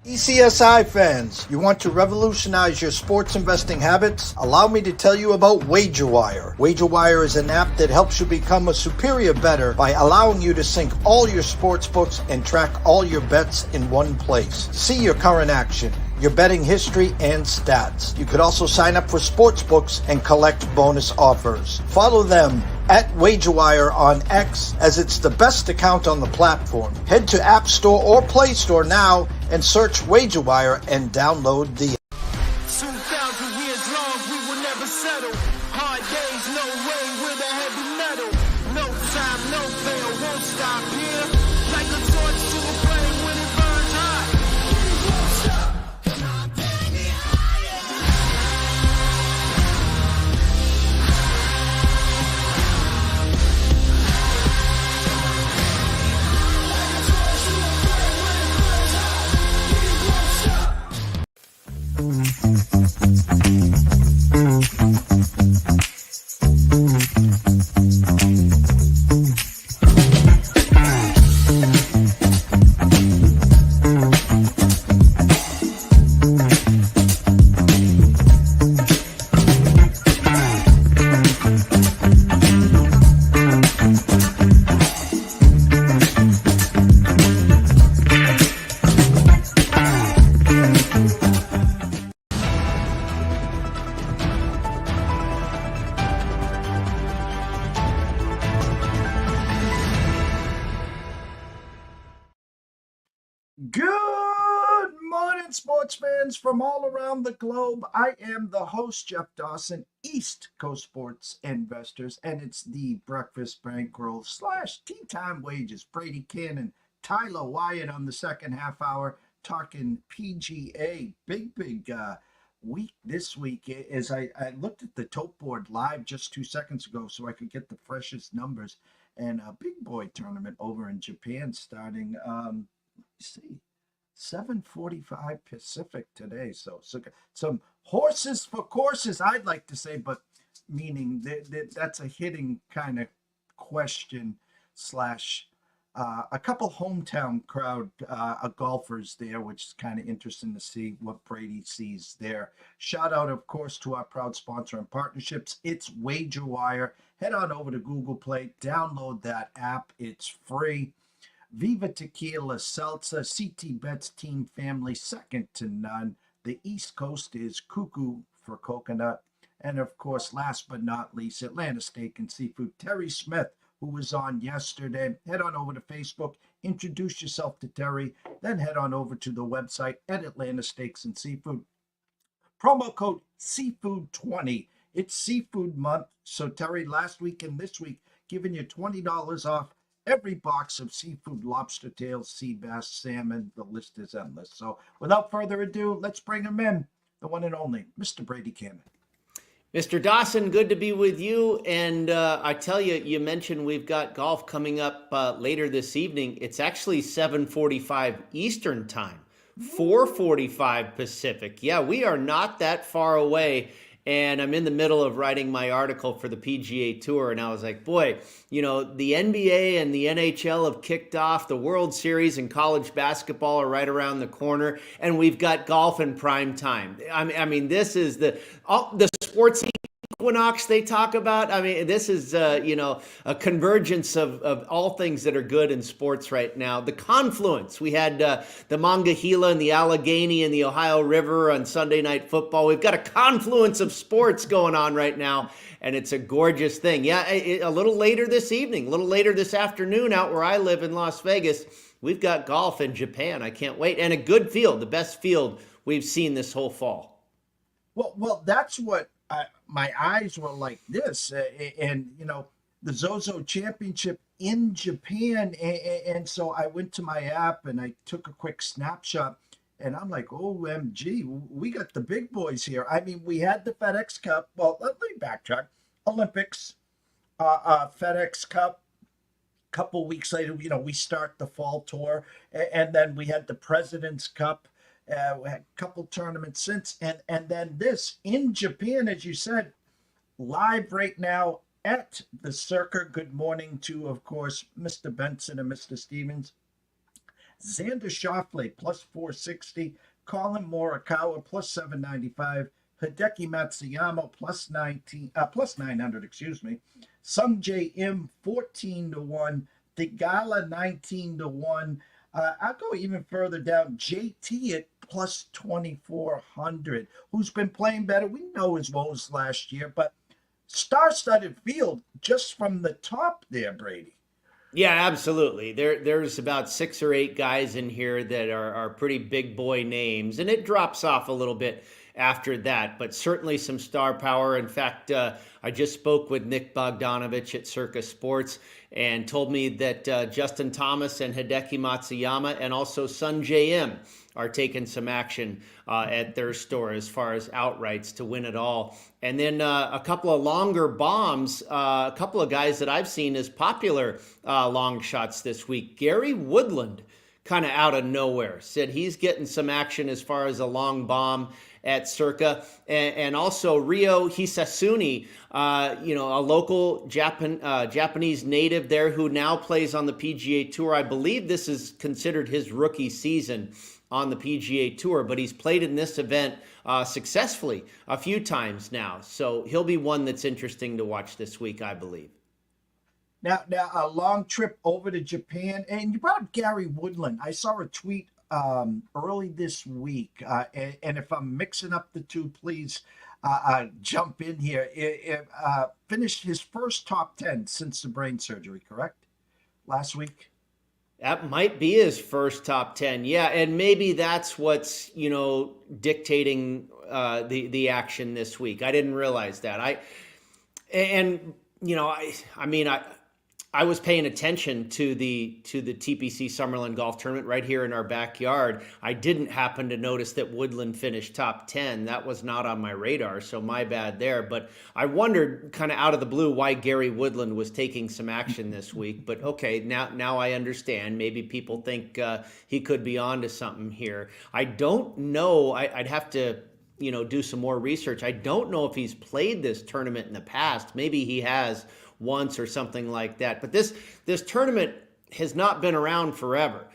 TPCSI fans, you want to revolutionize your sports investing habits? Allow me to tell you about WagerWire. WagerWire is an app that helps you become a superior bettor by allowing you to sync all your sports books and track all your bets in one place. See your current action, your betting history, and stats. You could also sign up for sports books and collect bonus offers. Follow them at WagerWire on X, as it's the best account on the platform. Head to App Store or Play Store now and search WagerWire and download the 2,000 years long, we will never settle. Hard days, no way, with a heavy metal. No time, no fail, won't stop here. Like a torch to a flame when it burns hot. Won't stop, come on, baby, higher. Like a torch to a flame when it burns hot. We won't stop. Good morning, sports fans from all around the globe. I am the host, Jeff Dawson, East Coast Sports Investors, and it's the Breakfast Bankroll / Tea Time Wages. Brady Kannon, Tyler Wyatt on the second half hour, talking PGA. Big week this week. As I looked at the tote board live just 2 seconds ago so I could get the freshest numbers, and a big boy tournament over in Japan starting see 7:45 Pacific today, so some horses for courses, I'd like to say, but meaning that's a hitting kind of question slash a couple hometown crowd golfers there, which is kind of interesting to see what Brady sees there. Shout out, of course, to our proud sponsor and partnerships. It's WagerWire. Head on over to Google Play, download that app, it's free. Viva Tequila, Seltzer, CT Bets Team Family, second to none. The East Coast is cuckoo for coconut. And of course, last but not least, Atlanta Steak and Seafood. Terry Smith, who was on yesterday. Head on over to Facebook, introduce yourself to Terry, then head on over to the website at Atlanta Steaks and Seafood. Promo code Seafood20. It's Seafood Month. So Terry, last week and this week, giving you $20 off every box of seafood, lobster tails, sea bass, salmon. The list is endless. So without further ado, let's bring him in, the one and only Mr. Brady Kannon. Mr. Dawson, good to be with you. And I tell you, you mentioned we've got golf coming up later this evening. It's actually 7:45 Eastern time, 4:45 Pacific. Yeah, we are not that far away. And I'm in the middle of writing my article for the PGA Tour, and I was like, boy, you know, the NBA and the NHL have kicked off. The World Series and college basketball are right around the corner, and we've got golf in prime time. I mean, this is the sports equinox they talk about. I mean, this is, a convergence of all things that are good in sports right now. The confluence. We had the Monongahela and the Allegheny and the Ohio River on Sunday Night Football. We've got a confluence of sports going on right now, and it's a gorgeous thing. Yeah, a little later this evening, a little later this afternoon out where I live in Las Vegas, we've got golf in Japan. I can't wait. And a good field, the best field we've seen this whole fall. Well, that's what my eyes were like this, and the ZOHO Championship in Japan, and so I went to my app and I took a quick snapshot, and I'm like, OMG, we got the big boys here. I mean, we had the FedEx Cup. Well, let me backtrack. Olympics, FedEx Cup. Couple weeks later, we start the fall tour, and then we had the President's Cup. We had a couple tournaments since, and then this in Japan, as you said, live right now at the Circa. Good morning to, of course, Mr. Benson and Mr. Stevens. Xander Schauffele plus 460. Colin Morikawa plus 795. Hideki Matsuyama plus 900, excuse me. Sung J M 14 to 1. Thigala 19 to 1. I'll go even further down. JT at plus 2,400, who's been playing better. We know his woes last year, but star-studded field just from the top there, Brady. Yeah, absolutely. There's about 6 or 8 guys in here that are pretty big boy names, and it drops off a little bit after that, but certainly some star power. In fact, I just spoke with Nick Bogdanovich at Circa Sports and told me that Justin Thomas and Hideki Matsuyama and also Sun JM are taking some action at their store as far as outrights to win it all. And then a couple of longer bombs, a couple of guys that I've seen as popular long shots this week. Gary Woodland, kind of out of nowhere, said he's getting some action as far as a long bomb at Circa, and also Ryo Hisasune, a local Japanese native there who now plays on the PGA Tour. I believe this is considered his rookie season on the PGA Tour, but he's played in this event successfully a few times now. So he'll be one that's interesting to watch this week, I believe. Now, a long trip over to Japan, and you brought up Gary Woodland. I saw a tweet early this week, and if I'm mixing up the two, please jump in here. Finished his first top 10 since the brain surgery, correct? Last week? That might be his first top 10. Yeah, and maybe that's what's, dictating the action this week. I didn't realize that. I was paying attention to the TPC Summerlin Golf Tournament right here in our backyard. I didn't happen to notice that Woodland finished top 10. That was not on my radar, so my bad there. But I wondered kind of out of the blue why Gary Woodland was taking some action this week. But okay, now I understand. Maybe people think he could be onto something here. I don't know. I'd have to do some more research. I don't know if he's played this tournament in the past. Maybe he has once or something like that. But this tournament has not been around forever.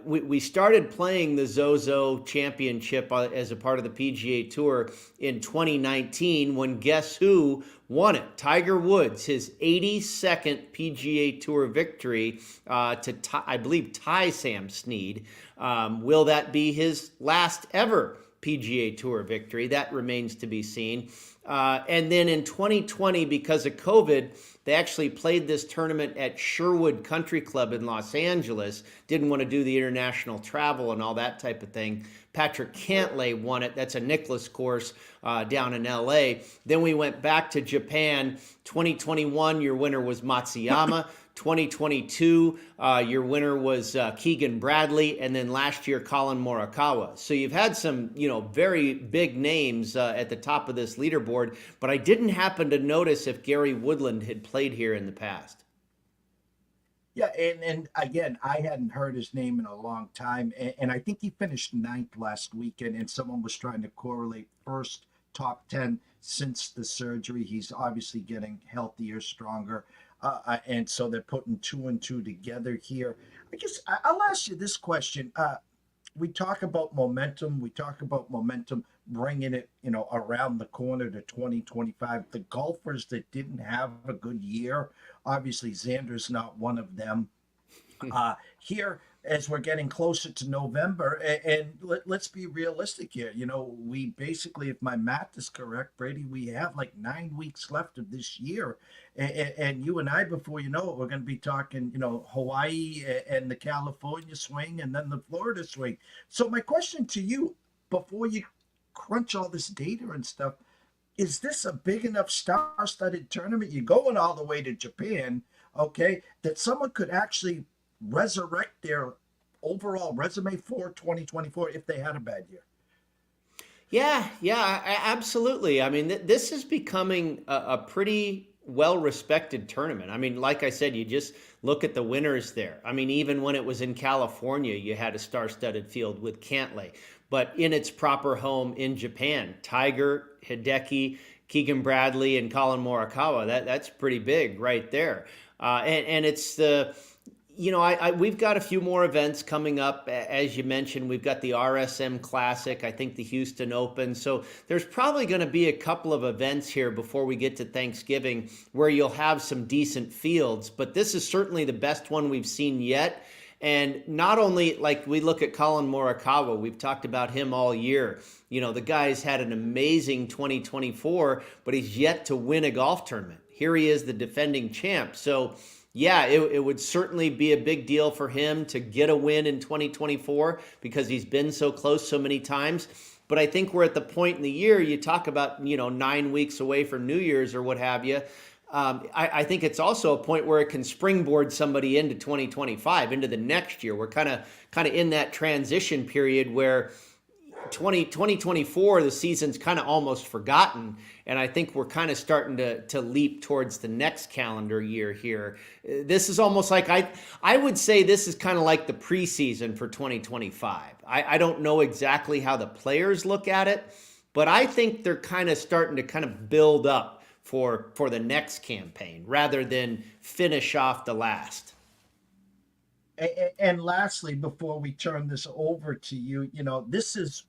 We started playing the ZOHO Championship as a part of the PGA Tour in 2019 when guess who won it? Tiger Woods, his 82nd PGA Tour victory I believe, tie Sam Snead. Will that be his last ever PGA Tour victory? That remains to be seen. And then in 2020, because of COVID, they actually played this tournament at Sherwood Country Club in Los Angeles. Didn't want to do the international travel and all that type of thing. Patrick Cantlay won it. That's a Nicklaus course down in LA. Then we went back to Japan. 2021, your winner was Matsuyama. 2022, your winner was Keegan Bradley, and then last year, Colin Morikawa. So you've had some, very big names at the top of this leaderboard, but I didn't happen to notice if Gary Woodland had played here in the past. Yeah, and again, I hadn't heard his name in a long time, and I think he finished 9th last weekend, and someone was trying to correlate first top 10 since the surgery. He's obviously getting healthier, stronger. And so they're putting 2 and 2 together here. I guess I'll ask you this question. We talk about momentum. We talk about momentum bringing it, around the corner to 2025. The golfers that didn't have a good year, obviously Xander's not one of them. Here, as we're getting closer to November, and let's be realistic here. We basically, if my math is correct, Brady, we have like 9 weeks left of this year, and you and I, before you know it, we're going to be talking, Hawaii and the California swing, and then the Florida swing. So my question to you, before you crunch all this data and stuff, is this a big enough star-studded tournament? You're going all the way to Japan, okay, that someone could actually resurrect their overall resume for 2024 if they had a bad year? Yeah, absolutely. I mean, this is becoming a pretty well-respected tournament. I mean, like I said, you just look at the winners there. I mean, even when it was in California, you had a star-studded field with Cantlay. But in its proper home in Japan, Tiger, Hideki, Keegan Bradley, and Colin Morikawa, that's pretty big right there. And it's we've got a few more events coming up. As you mentioned, we've got the RSM Classic, I think the Houston Open. So there's probably going to be a couple of events here before we get to Thanksgiving where you'll have some decent fields. But this is certainly the best one we've seen yet. And not only, like, we look at Colin Morikawa, we've talked about him all year. The guy's had an amazing 2024, but he's yet to win a golf tournament. Here he is, the defending champ. So yeah, it would certainly be a big deal for him to get a win in 2024 because he's been so close so many times. But I think we're at the point in the year, you talk about, 9 weeks away from New Year's or what have you. I think it's also a point where it can springboard somebody into 2025, into the next year. We're kind of in that transition period where 2024, the season's kind of almost forgotten. And I think we're kind of starting to leap towards the next calendar year here. This is almost like, I would say this is kind of like the preseason for 2025. I don't know exactly how the players look at it, but I think they're kind of starting to kind of build up for the next campaign rather than finish off the last. And lastly, before we turn this over to you, this is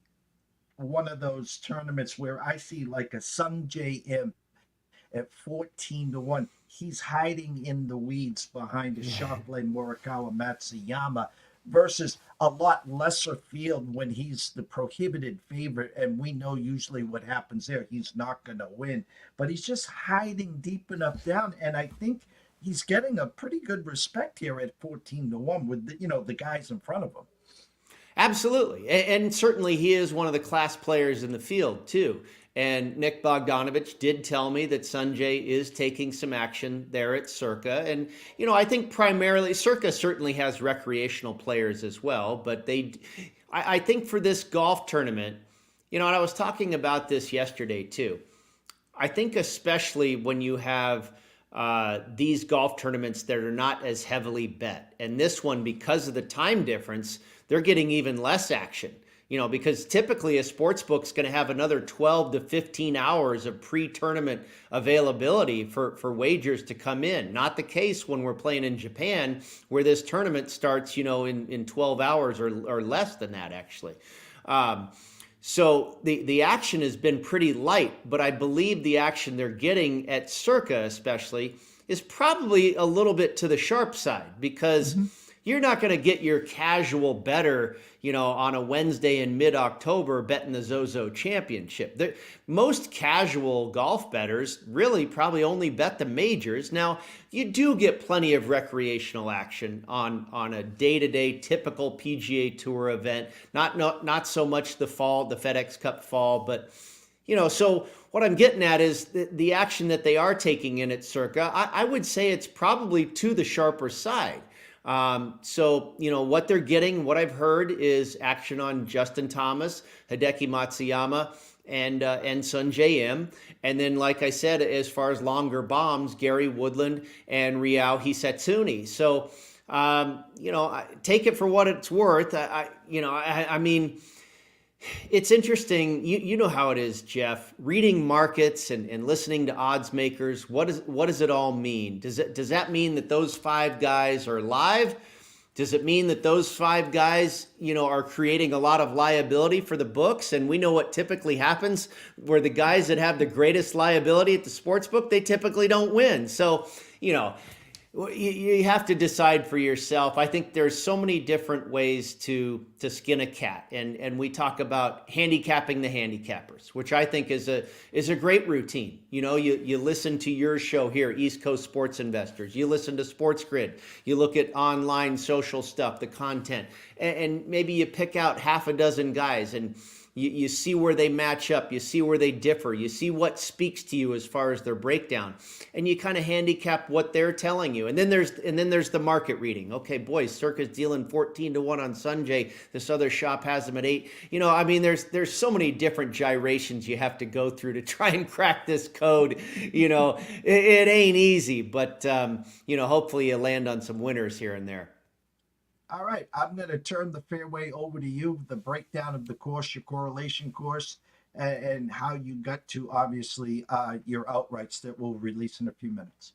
one of those tournaments where I see like a Sungjae Im at 14-1. He's hiding in the weeds behind a Shotley Morikawa Matsuyama versus a lot lesser field when he's the prohibited favorite. And we know usually what happens there. He's not going to win, but he's just hiding deep enough down. And I think he's getting a pretty good respect here at 14-1 with the guys in front of him. Absolutely. And certainly he is one of the class players in the field too. And Nick Bogdanovich did tell me that Sungjae is taking some action there at Circa. And, I think primarily Circa certainly has recreational players as well. But I think for this golf tournament, and I was talking about this yesterday too. I think especially when you have these golf tournaments that are not as heavily bet. And this one, because of the time difference, they're getting even less action. Because typically a sports book's going to have another 12 to 15 hours of pre-tournament availability for wagers to come in. Not the case when we're playing in Japan, where this tournament starts, in 12 hours or less than that, actually. So the action has been pretty light, but I believe the action they're getting at Circa especially is probably a little bit to the sharp side because you're not going to get your casual bettor, on a Wednesday in mid-October betting the ZOHO Championship. Most casual golf bettors really probably only bet the majors. Now, you do get plenty of recreational action on a day-to-day typical PGA Tour event. Not so much the fall, the FedEx Cup fall, but so what I'm getting at is the action that they are taking in at Circa. I would say it's probably to the sharper side. So, what they're getting, what I've heard is action on Justin Thomas, Hideki Matsuyama, and Sungjae Im. And then, like I said, as far as longer bombs, Gary Woodland and Ryo Hisetsune. So, take it for what it's worth. I mean, it's interesting. You know how it is, Jeff. Reading markets and listening to odds makers. What does it all mean? Does that mean that those 5 guys are live? Does it mean that those 5 guys, are creating a lot of liability for the books? And we know what typically happens where the guys that have the greatest liability at the sports book, they typically don't win. So, you have to decide for yourself. I think there's so many different ways to skin a cat. And we talk about handicapping the handicappers, which I think is a great routine. You listen to your show here, East Coast Sports Investors. You listen to Sports Grid. You look at online social stuff, the content, and maybe you pick out half a dozen guys and you see where they match up, you see where they differ, you see what speaks to you as far as their breakdown, and you kind of handicap what they're telling you. And then there's the market reading. Okay, boys, Circa's dealing 14-1 on Sungjae. This other shop has them at 8. There's so many different gyrations you have to go through to try and crack this code. It ain't easy, but hopefully you land on some winners here and there. All right, I'm going to turn the fairway over to you, the breakdown of the course, your correlation course, and how you got to, obviously, your outrights that we'll release in a few minutes.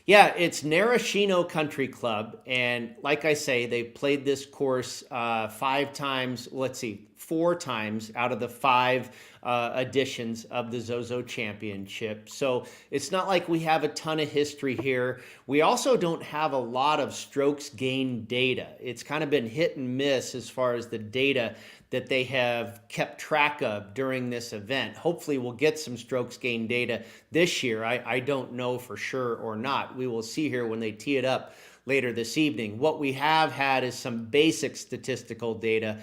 Yeah, it's Narashino Country Club. And like I say, they've played this course 5 times, let's see, 4 times out of the 5 editions of the ZOHO Championship. So it's not like we have a ton of history here. We also don't have a lot of strokes gained data. It's kind of been hit and miss as far as the data that they have kept track of during this event. Hopefully we'll get some strokes gained data this year. I don't know for sure or not. We will see here when they tee it up later this evening. What we have had is some basic statistical data,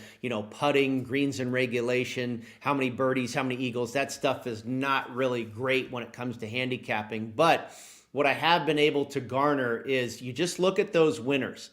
putting, greens and regulation, how many birdies, how many eagles. That stuff is not really great when it comes to handicapping. But what I have been able to garner is you just look at those winners.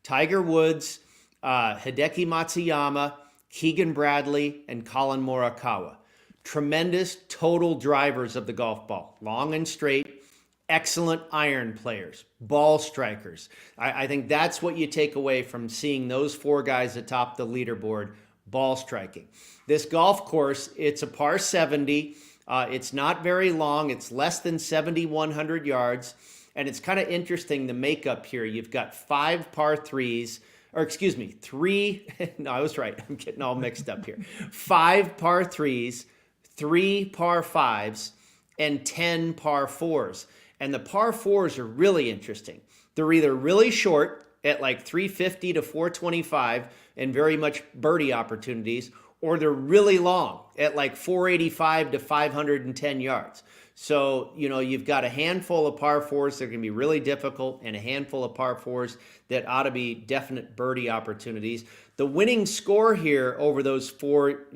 Tiger Woods, Hideki Matsuyama, Keegan Bradley, and Colin Morikawa. Tremendous total drivers of the golf ball. Long and straight, excellent iron players, ball strikers. I think that's what you take away from seeing those 4 guys atop the leaderboard, ball striking. This golf course, it's a par 70. It's not very long. It's less than 7,100 yards. And it's kind of interesting, the makeup here. You've got 5 par 3s. Or excuse me, 3, no, I was right. I'm getting all mixed up here. 5 par 3s, 3 par 5s, and 10 par 4s. And the par 4s are really interesting. They're either really short at like 350 to 425 and very much birdie opportunities, or they're really long at like 485 to 510 yards. So, you've got a handful of par 4s that are going to be really difficult and a handful of par 4s that ought to be definite birdie opportunities. The winning score here over those 4,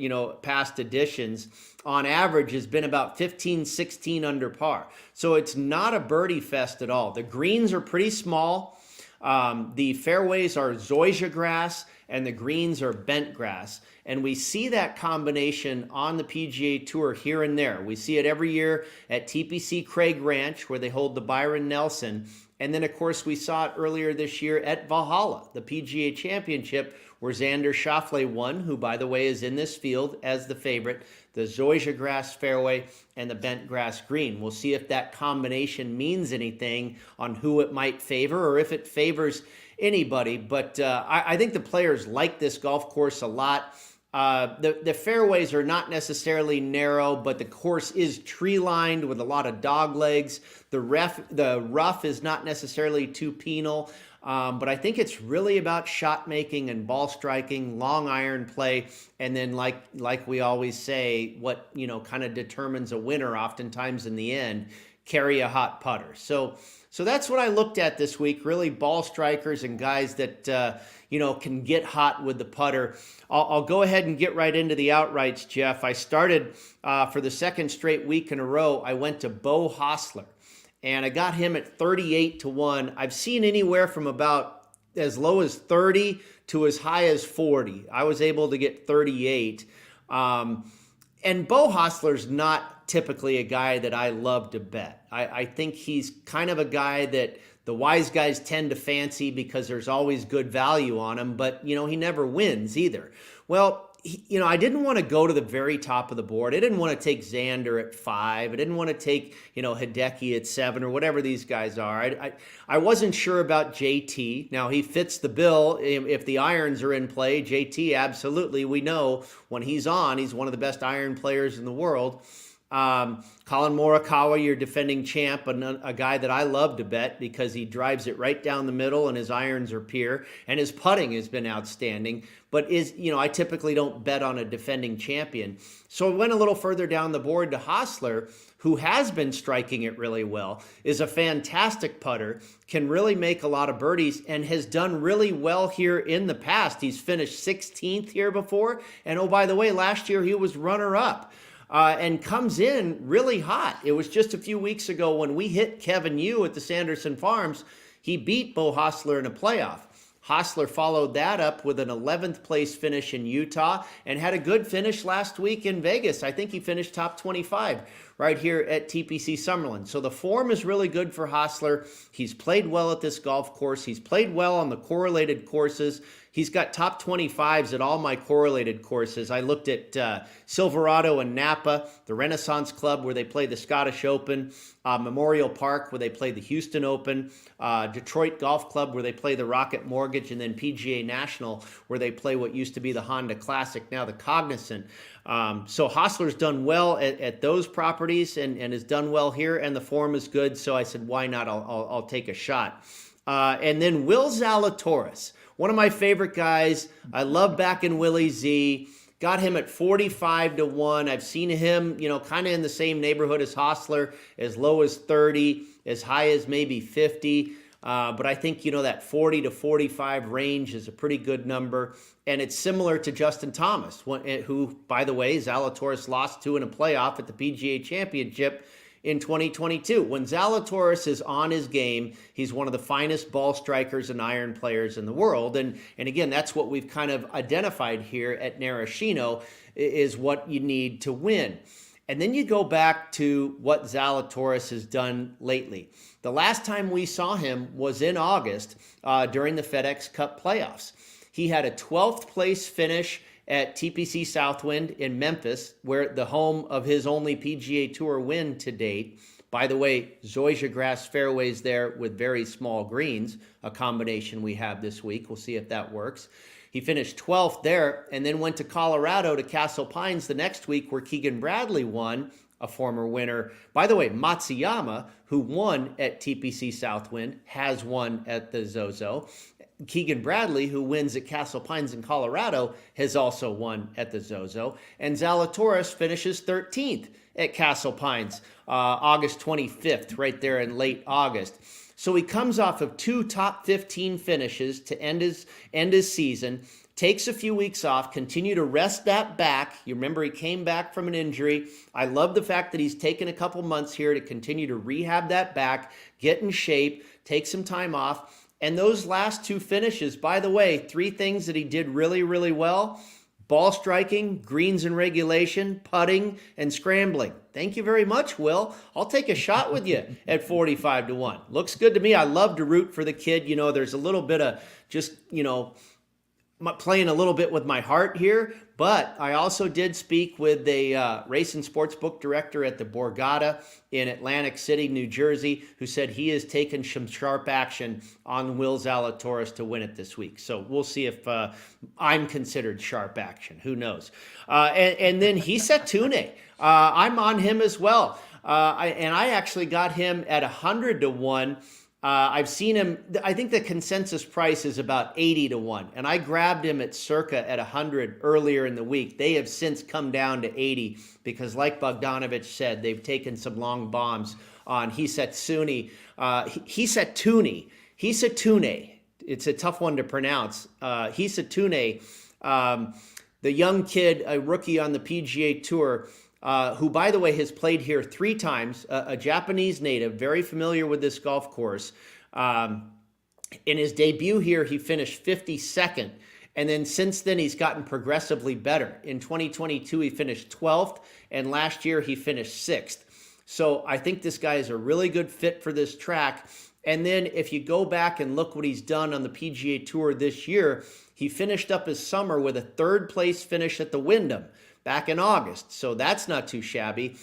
past editions on average has been about 15, 16 under par. So it's not a birdie fest at all. The greens are pretty small. The fairways are ZOHO and the greens are bent grass. And we see that combination on the PGA Tour here and there. We see it every year at TPC Craig Ranch, where they hold the Byron Nelson. And then, of course, we saw it earlier this year at Valhalla, the PGA Championship, where Xander Schauffele won, who, by the way, is in this field as the favorite, the ZOHO fairway and the bent grass green. We'll see if that combination means anything on who it might favor or if it favors anybody. But I think the players like this golf course a lot. The fairways are not necessarily narrow, but the course is tree-lined with a lot of dog legs. The rough is not necessarily too penal, but I think it's really about shot making and ball striking, long iron play, and then like we always say, what kind of determines a winner oftentimes in the end, carry a hot putter. So that's what I looked at this week, really ball strikers and guys that can get hot with the putter. I'll go ahead and get right into the outrights, Jeff. I started for the second straight week in a row. I went to Beau Hossler, and I got him at 38 to 1. I've seen anywhere from about as low as 30 to as high as 40. I was able to get 38. And Beau Hossler's not typically a guy that I love to bet. I think he's kind of a guy that the wise guys tend to fancy because there's always good value on him, but, he never wins either. Well, I didn't want to go to the very top of the board. I didn't want to take Xander at 5. I didn't want to take, Hideki at 7 or whatever these guys are. I wasn't sure about JT. Now, he fits the bill. If the irons are in play, JT, absolutely. We know when he's on, he's one of the best iron players in the world. Colin Morikawa, your defending champ, a guy that I love to bet because he drives it right down the middle and his irons are pure and his putting has been outstanding. But I typically don't bet on a defending champion. So I went a little further down the board to Hossler, who has been striking it really well, is a fantastic putter, can really make a lot of birdies, and has done really well here in the past. He's finished 16th here before. And oh, by the way, last year he was runner-up. And comes in really hot. It was just a few weeks ago when we hit Kevin Yu at the Sanderson Farms, he beat Beau Hossler in a playoff. Hossler followed that up with an 11th place finish in Utah and had a good finish last week in Vegas. I think he finished top 25 right here at TPC Summerlin. So the form is really good for Hostler. He's played well at this golf course. He's played well on the correlated courses. He's got top 25s at all my correlated courses. I looked at Silverado and Napa, the Renaissance Club where they play the Scottish Open, Memorial Park where they play the Houston Open, Detroit Golf Club where they play the Rocket Mortgage, and then PGA National where they play what used to be the Honda Classic, now the Cognizant. So Hostler's done well at those properties and has done well here, and the form is good. So I said, why not? I'll take a shot. And then Will Zalatoris, one of my favorite guys. I love backing Willie Z. Got him at 45-1. I've seen him, kind of in the same neighborhood as Hostler, as low as 30, as high as maybe 50. But I think, that 40 to 45 range is a pretty good number. And it's similar to Justin Thomas, who, by the way, Zalatoris lost to in a playoff at the PGA Championship in 2022. When Zalatoris is on his game, he's one of the finest ball strikers and iron players in the world. And again, that's what we've kind of identified here at Narashino, is what you need to win. And then you go back to what Zalatoris has done lately. The last time we saw him was in August during the FedEx Cup playoffs. He had a 12th place finish at TPC Southwind in Memphis, where the home of his only PGA Tour win to date. By the way, ZOHO fairways there with very small greens, a combination we have this week. We'll see if that works. He finished 12th there and then went to Colorado to Castle Pines the next week, where Keegan Bradley won, a former winner. By the way, Matsuyama, who won at TPC Southwind, has won at the ZOZO. Keegan Bradley, who wins at Castle Pines in Colorado, has also won at the ZOZO. And Zalatoris finishes 13th at Castle Pines, August 25th, right there in late August. So he comes off of 2 top 15 finishes to end his season, takes a few weeks off, continue to rest that back. You remember he came back from an injury. I love the fact that he's taken a couple months here to continue to rehab that back, get in shape, take some time off. And those last 2 finishes, by the way, 3 things that he did really, really well: ball striking, greens and regulation, putting, and scrambling. Thank you very much, Will. I'll take a shot with you at 45-1. Looks good to me. I love to root for the kid. There's a little bit of just, playing a little bit with my heart here, but I also did speak with a race and sportsbook director at the Borgata in Atlantic City, New Jersey, who said he has taken some sharp action on Will Zalatoris to win it this week. So we'll see if I'm considered sharp action. Who knows? And then Hisa Tune. I'm on him as well. I actually got him at 100-1. I've seen him, I think the consensus price is about 80-1, and I grabbed him at circa at 100 earlier in the week. They have since come down to 80 because, like Bogdanovich said, they've taken some long bombs on Hisa Tune. It's a tough one to pronounce. Hisa Tune, the young kid, a rookie on the PGA Tour, who, by the way, has played here 3 times, a Japanese native, very familiar with this golf course. In his debut here, he finished 52nd. And then since then, he's gotten progressively better. In 2022, he finished 12th. And last year, he finished 6th. So I think this guy is a really good fit for this track. And then if you go back and look what he's done on the PGA Tour this year, he finished up his summer with a 3rd place finish at the Wyndham back in August. So that's not too shabby.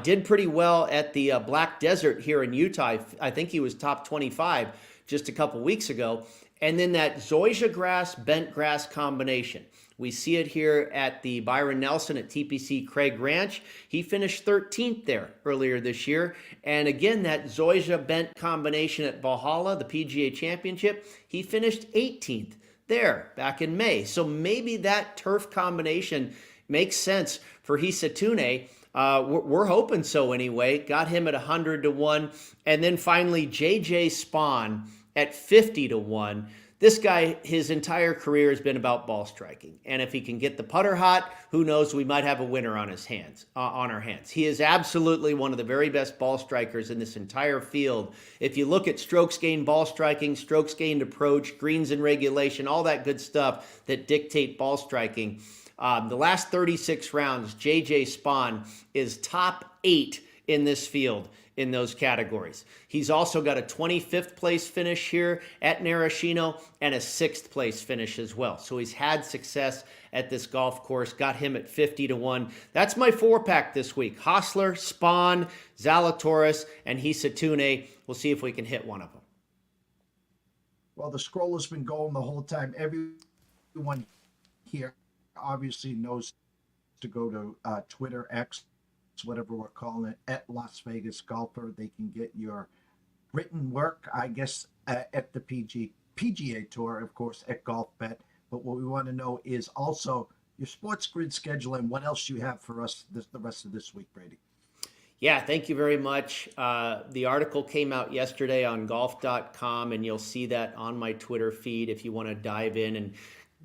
Did pretty well at the Black Desert here in Utah. I think he was top 25 just a couple weeks ago. And then that zoysia grass, bent grass combination. We see it here at the Byron Nelson at TPC Craig Ranch. He finished 13th there earlier this year. And again, that zoysia bent combination at Valhalla, the PGA Championship, he finished 18th there back in May. So maybe that turf combination makes sense for Hisa Tune. We're hoping so anyway. Got him at 100-1. And then finally, JJ Spawn at 50-1. this guy, his entire career has been about ball striking. And if he can get the putter hot, who knows, we might have a winner on his hands, on our hands. He is absolutely one of the very best ball strikers in this entire field. If you look at strokes gained ball striking, strokes gained approach, greens in regulation, all that good stuff that dictate ball striking, the last 36 rounds, JJ Spawn is top 8 in this field in those categories. He's also got a 25th place finish here at Narashino and a 6th place finish as well. So he's had success at this golf course, got him at 50-1. That's my 4-pack this week. Hostler, Spawn, Zalatoris, and Hisatune. We'll see if we can hit one of them. Well, the scroll has been going the whole time. Everyone here obviously knows to go to Twitter, X, whatever we're calling it, at Las Vegas Golfer. They can get your written work, I guess, at the PGA Tour, of course, at Golf Bet. But what we want to know is also your sports grid schedule and what else you have for us the rest of this week, Brady. Yeah, thank you very much. The article came out yesterday on golf.com, and you'll see that on my Twitter feed if you want to dive in and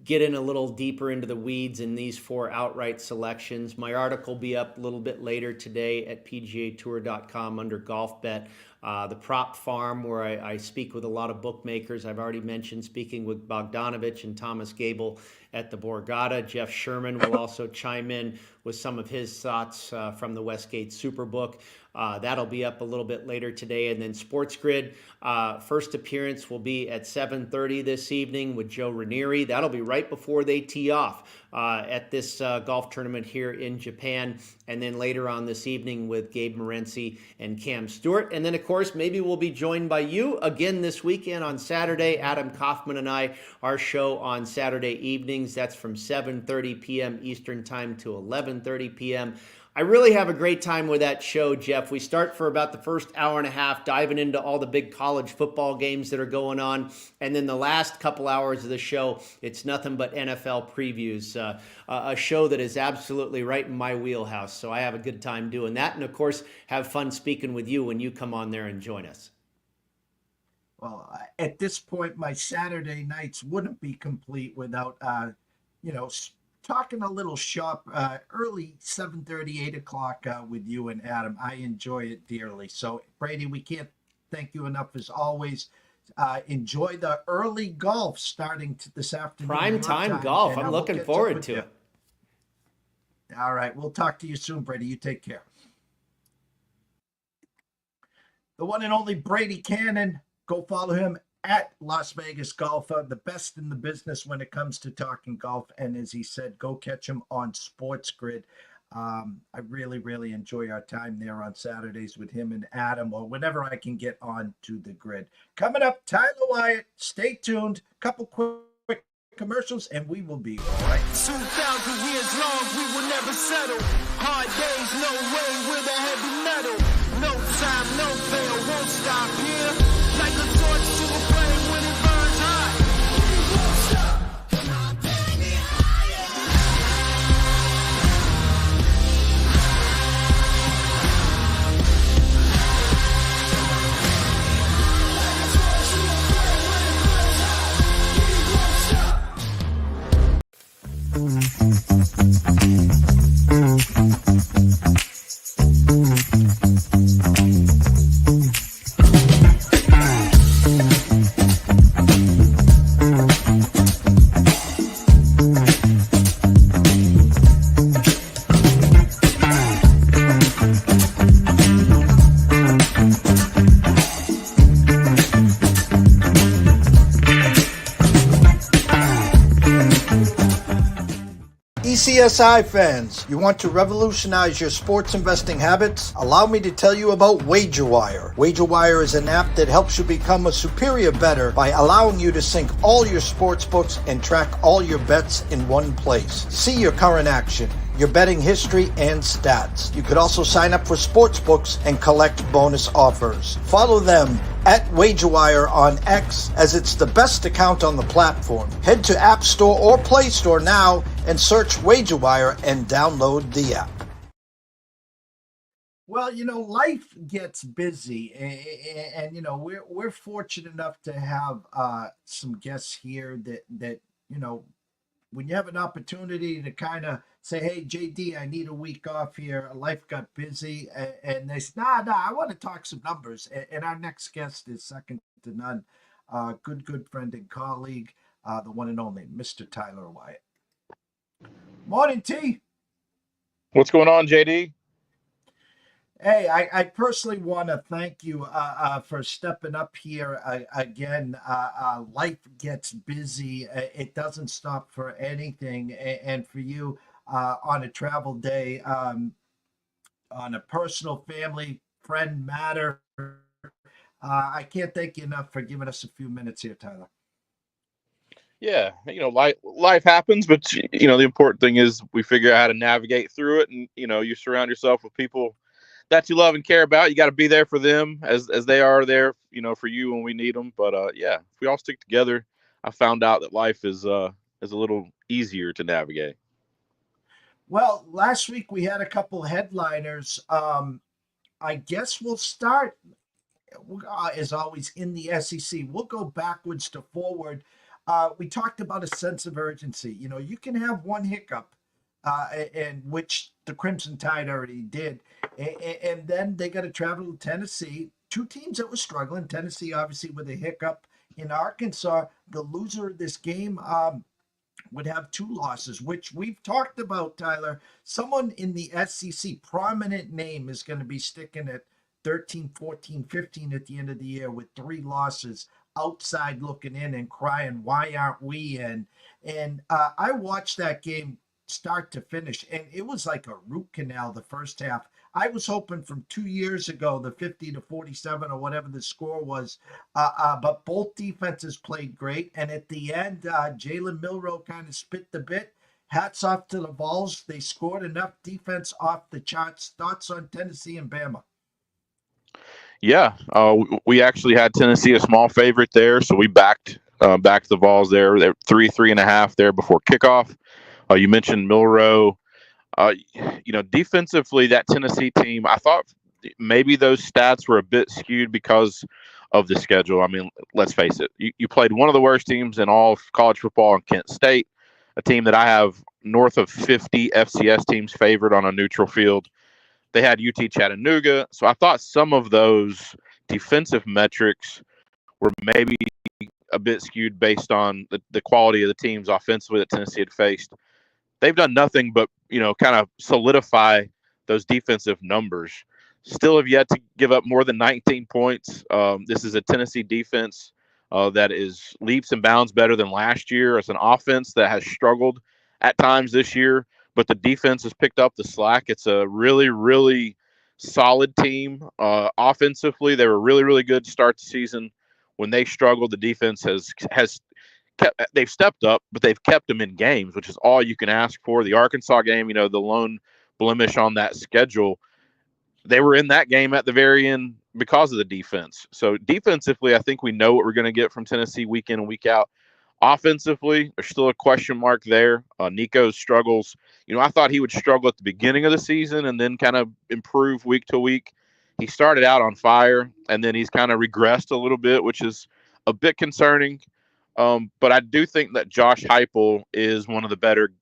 get in a little deeper into the weeds in these 4 outright selections. My article will be up a little bit later today at PGAtour.com under Golf Bet. The Prop Farm, where I speak with a lot of bookmakers. I've already mentioned speaking with Bogdanovich and Thomas Gable at the Borgata. Jeff Sherman will also chime in with some of his thoughts from the Westgate Superbook. That'll be up a little bit later today. And then Sports Grid, first appearance will be at 7:30 this evening with Joe Ranieri. That'll be right before they tee off at this golf tournament here in Japan. And then later on this evening with Gabe Morency and Cam Stewart. And then, of course, maybe we'll be joined by you again this weekend on Saturday. Adam Kaufman and I, our show on Saturday evenings. That's from 7:30 p.m. Eastern Time to 11:30 p.m. I really have a great time with that show, Jeff. We start for about the first hour and a half, diving into all the big college football games that are going on. And then the last couple hours of the show, it's nothing but NFL previews, a show that is absolutely right in my wheelhouse. So I have a good time doing that. And, of course, have fun speaking with you when you come on there and join us. Well, at this point, my Saturday nights wouldn't be complete without, talking a little shop early 7:30, 8 o'clock with you and Adam. I enjoy it dearly. So, Brady, we can't thank you enough as always. Enjoy the early golf starting this afternoon. Prime time golf. I'm looking forward to it. All right. We'll talk to you soon, Brady. You take care. The one and only Brady Kannon. Go follow him at Las Vegas Golfer, the best in the business when it comes to talking golf. And as he said, go catch him on Sports Grid. I really, really enjoy our time there on Saturdays with him and Adam, or whenever I can get on to the grid. Coming up, Tyler Wyatt. Stay tuned. Couple quick commercials, and we will be all right. 2,000 years long, we will never settle. Hard days, no way, with a heavy metal. No time, no fail, won't stop here. Like a torch to a flame when it burns hot. We won't stop, come on, baby, higher. Like a torch to a flame when it burns hot. We won't stop. TPCSI fans, you want to revolutionize your sports investing habits? Allow me to tell you about WagerWire. WagerWire is an app that helps you become a superior bettor by allowing you to sync all your sports books and track all your bets in one place. See your current action, your betting history, and stats. You could also sign up for sports books and collect bonus offers. Follow them at WagerWire on X, as it's the best account on the platform. Head to App Store or Play Store now and search WagerWire and download the app. Well, life gets busy, and we're fortunate enough to have some guests here that you know when you have an opportunity to kind of say, "Hey, JD, I need a week off here. Life got busy," and they say, "Nah, I want to talk some numbers." And our next guest is second to none, good friend and colleague, the one and only Mr. Tyler Wyatt. Morning, T. What's going on, JD? Hey, I personally want to thank you for stepping up here again. Life gets busy; it doesn't stop for anything. And for you, on a travel day, on a personal, family, friend matter, I can't thank you enough for giving us a few minutes here, Tyler. Yeah, life happens, but the important thing is we figure out how to navigate through it, and you surround yourself with people that you love and care about. You got to be there for them as they are there, for you when we need them. But yeah, if we all stick together, I found out that life is a little easier to navigate. Well, last week we had a couple headliners. I guess we'll start as always in the SEC. We'll go backwards to forward. We talked about a sense of urgency. You can have one hiccup, and which the Crimson Tide already did, and then they got to travel to Tennessee. Two teams that were struggling. Tennessee, obviously, with a hiccup. In Arkansas, the loser of this game would have two losses, which we've talked about, Tyler. Someone in the SEC, prominent name, is going to be sticking at 13, 14, 15 at the end of the year with three losses, outside looking in and crying, why aren't we in? And I watched that game start to finish, and it was like a root canal the first half. I was hoping from 2 years ago, the 50-47 or whatever the score was, but both defenses played great. And at the end, Jalen Milroe kind of spit the bit. Hats off to the Vols. They scored enough defense off the charts. Thoughts on Tennessee and Bama? Yeah, we actually had Tennessee a small favorite there, so we backed the Vols there. They're 3.5 there before kickoff. You mentioned Milroe. Defensively, that Tennessee team, I thought maybe those stats were a bit skewed because of the schedule. I mean, let's face it. You played one of the worst teams in all of college football in Kent State, a team that I have north of 50 FCS teams favored on a neutral field. They had UT Chattanooga. So I thought some of those defensive metrics were maybe a bit skewed based on the quality of the teams offensively that Tennessee had faced. They've done nothing but, kind of solidify those defensive numbers. Still have yet to give up more than 19 points. This is a Tennessee defense that is leaps and bounds better than last year. It's an offense that has struggled at times this year, but the defense has picked up the slack. It's a really, really solid team. Offensively, they were really, really good to start the season. When they struggled, the defense has they've stepped up, but they've kept them in games, which is all you can ask for. The Arkansas game, the lone blemish on that schedule, they were in that game at the very end because of the defense. So defensively, I think we know what we're going to get from Tennessee week in and week out. Offensively, there's still a question mark there. Nico's struggles. I thought he would struggle at the beginning of the season and then kind of improve week to week. He started out on fire, and then he's kind of regressed a little bit, which is a bit concerning. But I do think that Josh Heupel is one of the better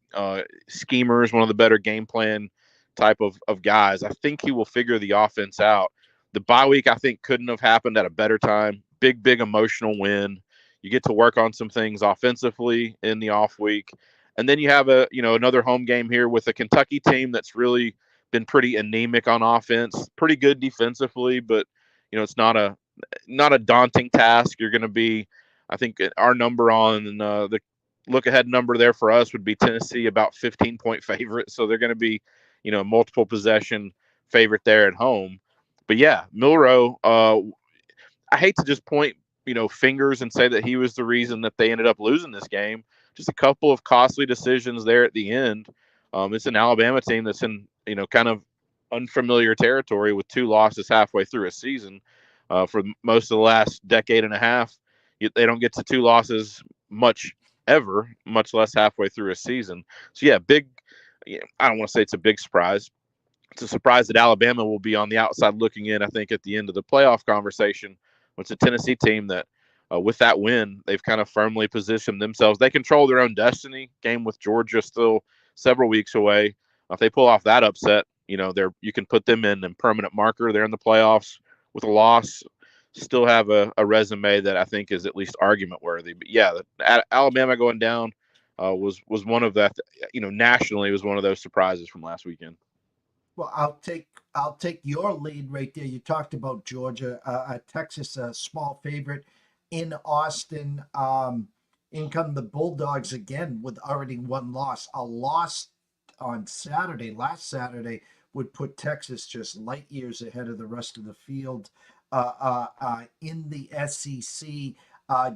schemers, one of the better game plan type of guys. I think he will figure the offense out. The bye week, I think, couldn't have happened at a better time. Big emotional win. You get to work on some things offensively in the off week. And then you have another home game here with a Kentucky team that's really been pretty anemic on offense, pretty good defensively, but it's not a daunting task. You're going to be, I think our number on the look-ahead number there for us would be Tennessee about 15-point favorite. So they're going to be, multiple possession favorite there at home. But yeah, Milroe, I hate to just point, fingers and say that he was the reason that they ended up losing this game. Just a couple of costly decisions there at the end. It's an Alabama team that's in, kind of unfamiliar territory with two losses halfway through a season. For most of the last decade and a half, they don't get to two losses much ever, much less halfway through a season. So yeah, I don't want to say it's a big surprise. it's a surprise that Alabama will be on the outside looking in, I think, at the end of the playoff conversation. It's a Tennessee team that, with that win, they've kind of firmly positioned themselves. They control their own destiny. Game with Georgia still several weeks away. If they pull off that upset, you can put them in permanent marker. They're in the playoffs with a loss. Still have a resume that I think is at least argument worthy. But yeah, Alabama going down was one of that. Nationally was one of those surprises from last weekend. Well, I'll take your lead right there. You talked about Georgia, Texas, a small favorite in Austin. In come the Bulldogs again with already one loss. A loss on Saturday, last Saturday, would put Texas just light years ahead of the rest of the field in the SEC.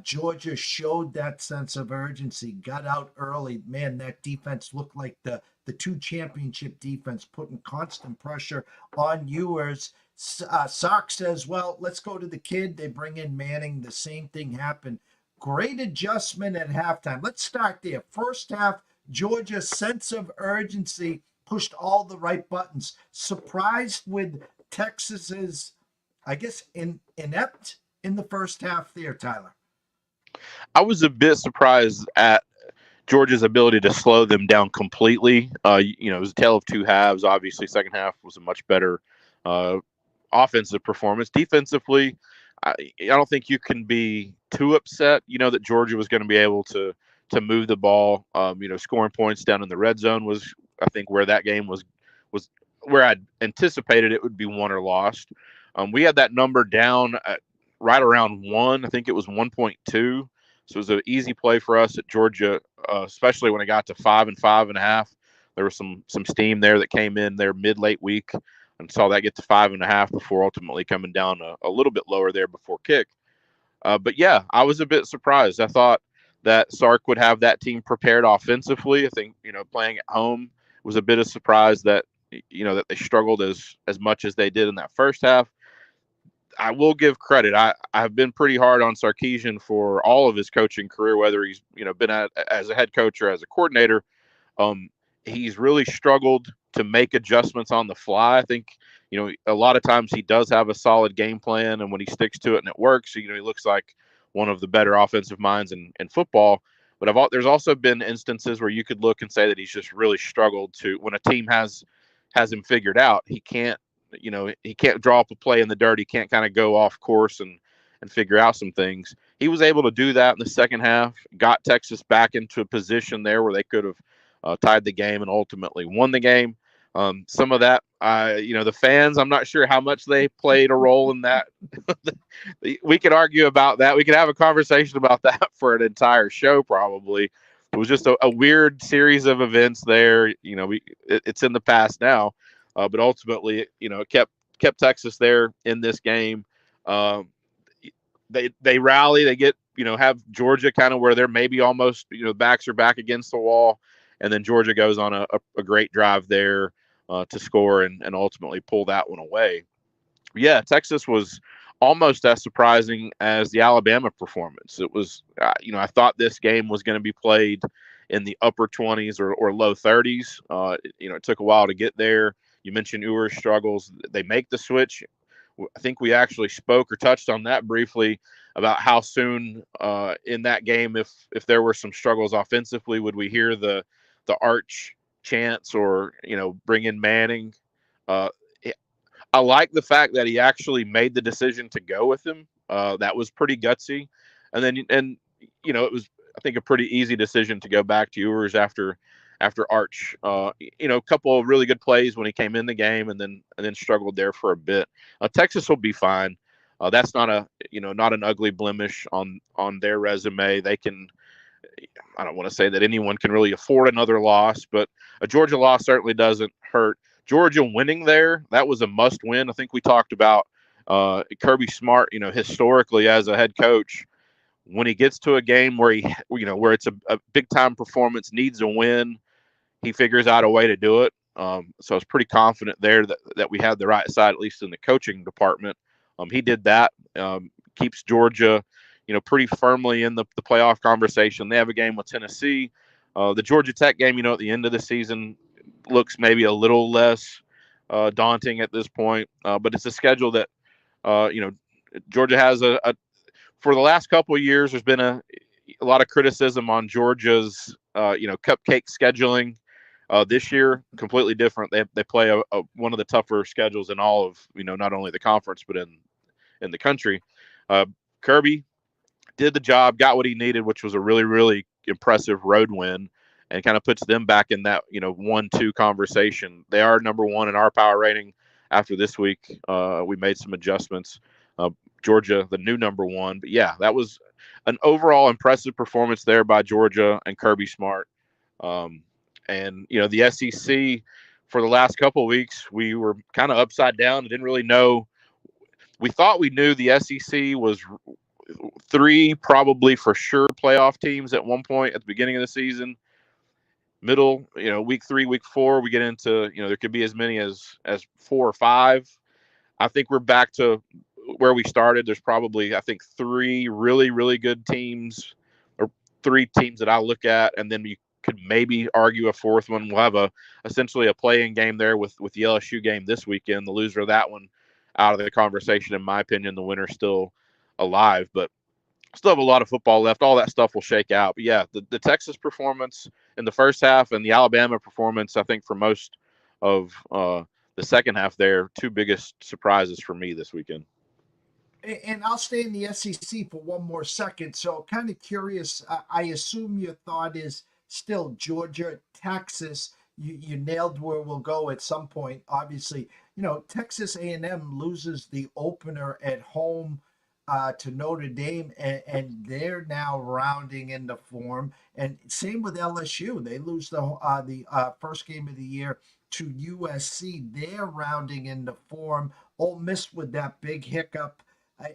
Georgia showed that sense of urgency, got out early. Man, that defense looked like the two championship defense, putting constant pressure on Ewers. Sark says, well, let's go to the kid. They bring in Manning. The same thing happened. Great adjustment at halftime. Let's start there. First half, Georgia's sense of urgency pushed all the right buttons. Surprised with Texas's, I guess, inept in the first half there, Tyler. I was a bit surprised at Georgia's ability to slow them down completely. It was a tale of two halves. Obviously, second half was a much better offensive performance. Defensively, I don't think you can be too upset. That Georgia was going to be able to move the ball. Scoring points down in the red zone was, I think, where that game was where I anticipated it would be won or lost. We had that number down at right around 1. I think it was 1.2. So it was an easy play for us at Georgia, especially when it got to 5 and 5.5. There was some steam there that came in there mid-late week and saw that get to 5.5 before ultimately coming down a little bit lower there before kick. But yeah, I was a bit surprised. I thought that Sark would have that team prepared offensively. I think, playing at home was a bit of surprise that, that they struggled as much as they did in that first half. I will give credit. I have been pretty hard on Sarkisian for all of his coaching career, whether he's been as a head coach or as a coordinator. He's really struggled to make adjustments on the fly. I think a lot of times he does have a solid game plan, and when he sticks to it and it works, he looks like one of the better offensive minds in football. But there's also been instances where you could look and say that he's just really struggled to, when a team has him figured out, he can't draw up a play in the dirt. He can't kind of go off course and figure out some things. He was able to do that in the second half, got Texas back into a position there where they could have tied the game and ultimately won the game. Some of that, the fans, I'm not sure how much they played a role in that. We could argue about that. We could have a conversation about that for an entire show, probably. It was just a weird series of events there. It's in the past now. But ultimately, it kept Texas there in this game. They rally, they get, have Georgia kind of where they're maybe almost, backs are back against the wall. And then Georgia goes on a great drive there to score and ultimately pull that one away. Yeah, Texas was almost as surprising as the Alabama performance. It was, I thought this game was going to be played in the upper 20s or low 30s. It took a while to get there. You mentioned Ewers struggles. They make the switch. I think we actually spoke or touched on that briefly about how soon in that game, if there were some struggles offensively, would we hear the Arch chants or, bring in Manning? I like the fact that he actually made the decision to go with him. That was pretty gutsy. And then, it was, I think, a pretty easy decision to go back to Ewers after Arch. A couple of really good plays when he came in the game and then struggled there for a bit. Texas will be fine. That's not an ugly blemish on their resume. They can, I don't want to say that anyone can really afford another loss, but a Georgia loss certainly doesn't hurt. Georgia winning there, that was a must win. I think we talked about Kirby Smart, historically as a head coach, when he gets to a game where where it's a big time performance, needs a win, he figures out a way to do it. So I was pretty confident there that we had the right side, at least in the coaching department. He did that, keeps Georgia, pretty firmly in the playoff conversation. They have a game with Tennessee. The Georgia Tech game, at the end of the season looks maybe a little less daunting at this point. But it's a schedule that Georgia has for the last couple of years. There's been a lot of criticism on Georgia's cupcake scheduling. This year, completely different. They play one of the tougher schedules in all of not only the conference but in the country. Kirby did the job, got what he needed, which was a really, really impressive road win, and kind of puts them back in that 1-2 conversation. They are number one in our power rating after this week. We made some adjustments. Georgia, the new number one. But yeah, that was an overall impressive performance there by Georgia and Kirby Smart. And the SEC for the last couple of weeks, we were kind of upside down and didn't really know. We thought we knew the SEC was 3 probably for sure playoff teams at one point at the beginning of the season. Middle, week 3, week 4, we get into, there could be as many as 4 or 5. I think we're back to where we started. There's probably, I think, 3 really, really good teams, or 3 teams that I look at, and then you could maybe argue a 4th one. We'll have essentially a play-in game there with the LSU game this weekend. The loser of that one out of the conversation, in my opinion. The winner's still alive, but still have a lot of football left. All that stuff will shake out. But yeah, the Texas performance in the first half and the Alabama performance, I think for most of the second half there, 2 biggest surprises for me this weekend. And I'll stay in the SEC for one more second. So kind of curious, I assume your thought is still Georgia, Texas. You nailed where we'll go at some point. Obviously, Texas A&M loses the opener at home to Notre Dame, and they're now rounding into form. And same with LSU. They lose the first game of the year to USC. They're rounding into form. Ole Miss with that big hiccup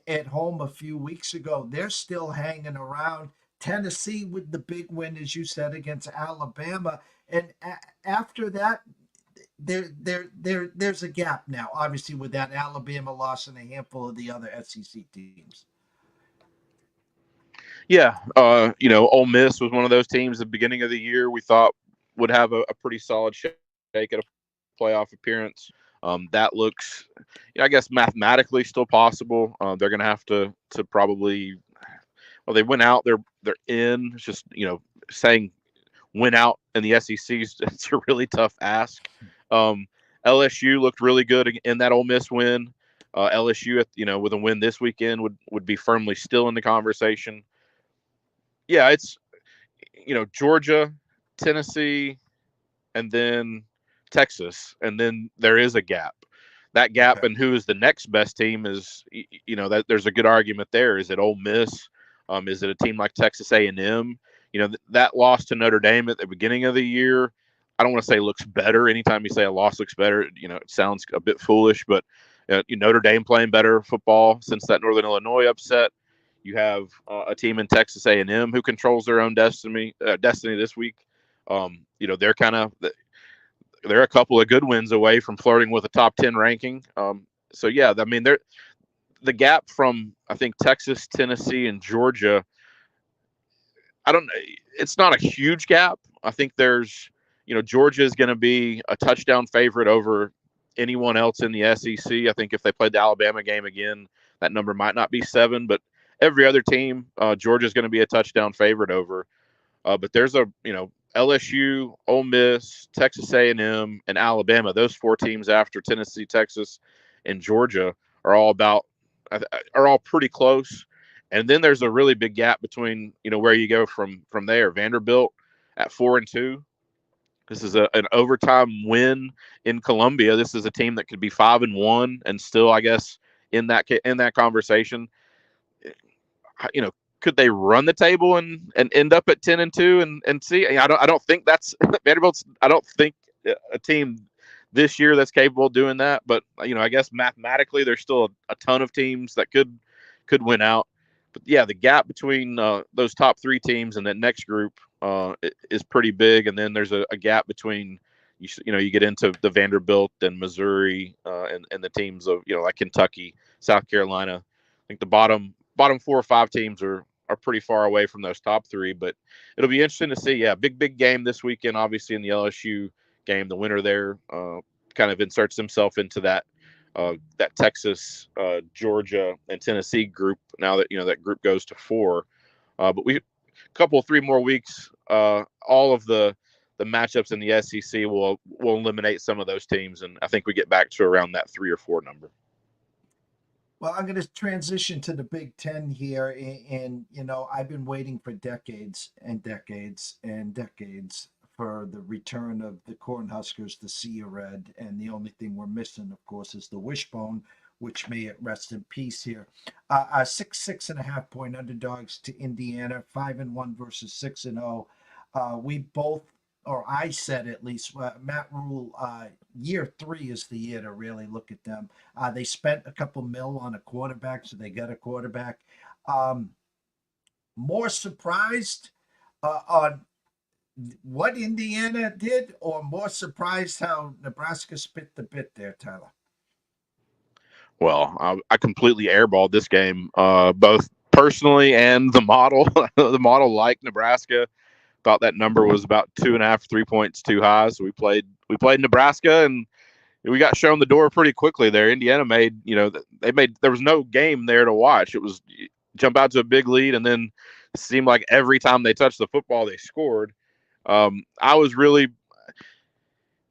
at home a few weeks ago. They're still hanging around. Tennessee with the big win, as you said, against Alabama. And after that, there's a gap now, obviously, with that Alabama loss and a handful of the other SEC teams. Yeah, Ole Miss was one of those teams at the beginning of the year we thought would have a pretty solid shake at a playoff appearance. That looks, I guess, mathematically still possible. They're going to have to probably, well, they went out, they're in. It's just, saying win out in the SEC, it's a really tough ask. LSU looked really good in that Ole Miss win. LSU, with a win this weekend would be firmly still in the conversation. Yeah, it's, Georgia, Tennessee, and then Texas, and then there is a gap. That gap and who is the next best team is, that there's a good argument there. Is it Ole Miss? Is it a team like Texas A&M? That loss to Notre Dame at the beginning of the year, I don't want to say looks better. Anytime you say a loss looks better, it sounds a bit foolish, but Notre Dame playing better football since that Northern Illinois upset. You have a team in Texas A&M who controls their own destiny this week. They're a couple of good wins away from flirting with a top 10 ranking. So yeah, I mean, the gap from, I think, Texas, Tennessee, and Georgia, it's not a huge gap. I think there's, Georgia is going to be a touchdown favorite over anyone else in the SEC. I think if they played the Alabama game again, that number might not be 7, but every other team, Georgia is going to be a touchdown favorite over. But there's LSU, Ole Miss, Texas A&M, and Alabama. Those 4 teams after Tennessee, Texas, and Georgia are all pretty close. And then there's a really big gap between where you go from there. Vanderbilt at 4-2. This is an overtime win in Columbia. This is a team that could be 5-1 and still, I guess, in that conversation. Could they run the table and end up at 10-2 and see? I don't think that's Vanderbilt's. I don't think a team this year that's capable of doing that. But I guess mathematically there's still a ton of teams that could win out. But yeah, the gap between those top 3 teams and that next group is pretty big. And then there's a gap between you get into the Vanderbilt and Missouri and the teams of like Kentucky, South Carolina. I think the bottom 4 or 5 teams are pretty far away from those top 3, but it'll be interesting to see. Yeah, big game this weekend, obviously in the LSU game. The winner there kind of inserts himself into that Texas, Georgia, and Tennessee group. Now that that group goes to 4, but we couple 3 more weeks, all of the matchups in the SEC will eliminate some of those teams, and I think we get back to around that 3 or 4 number. Well, I'm going to transition to the Big Ten here, and I've been waiting for decades and decades and decades for the return of the Cornhuskers to Sea Red, and the only thing we're missing, of course, is the wishbone, which may it rest in peace here. 6.5 point underdogs to Indiana, 5-1 versus 6-0. We both, or I said at least, Matt Rule, year 3 is the year to really look at them. They spent a couple mil on a quarterback, so they got a quarterback. More surprised on what Indiana did, or more surprised how Nebraska spit the bit there, Tyler? Well, I completely airballed this game, both personally and the model. The model, like Nebraska, thought that number was about 2.5, 3 points too high. So we played Nebraska, and we got shown the door pretty quickly there. Indiana made, there was no game there to watch. It was jump out to a big lead, and then it seemed like every time they touched the football, they scored.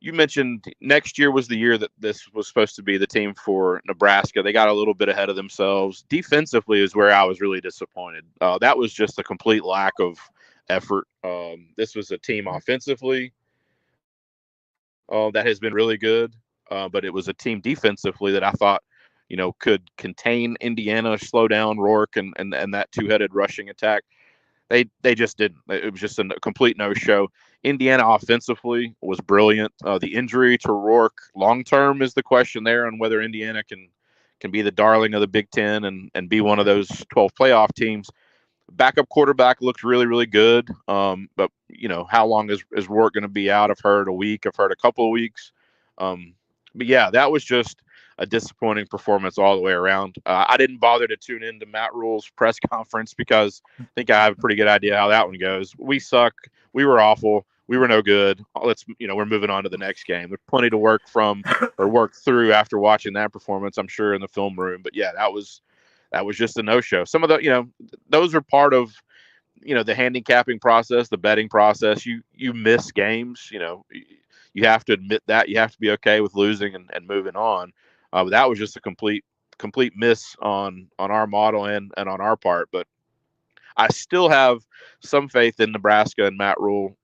You mentioned next year was the year that this was supposed to be the team for Nebraska. They got a little bit ahead of themselves. Defensively is where I was really disappointed. That was just a complete lack of effort. This was a team offensively that has been really good, but it was a team defensively that I thought, could contain Indiana, slow down Rourke, and that 2-headed rushing attack. They just didn't. It was just a complete no-show. Indiana offensively was brilliant. The injury to Rourke long-term is the question there on whether Indiana can be the darling of the Big Ten and be one of those 12 playoff teams. Backup quarterback looked really, really good. But, how long is Rourke going to be out? I've heard a week. I've heard a couple of weeks. But, yeah, that was just a disappointing performance all the way around. I didn't bother to tune into Matt Rule's press conference because I think I have a pretty good idea how that one goes. We suck. We were awful. We were no good. We're moving on to the next game. There's plenty to work through after watching that performance, I'm sure, in the film room. But yeah, that was just a no-show. Some of the, those are part of, the handicapping process, the betting process. You miss games, you have to admit that. You have to be okay with losing and moving on. But that was just a complete miss on our model and on our part. But I still have some faith in Nebraska and Matt Rule.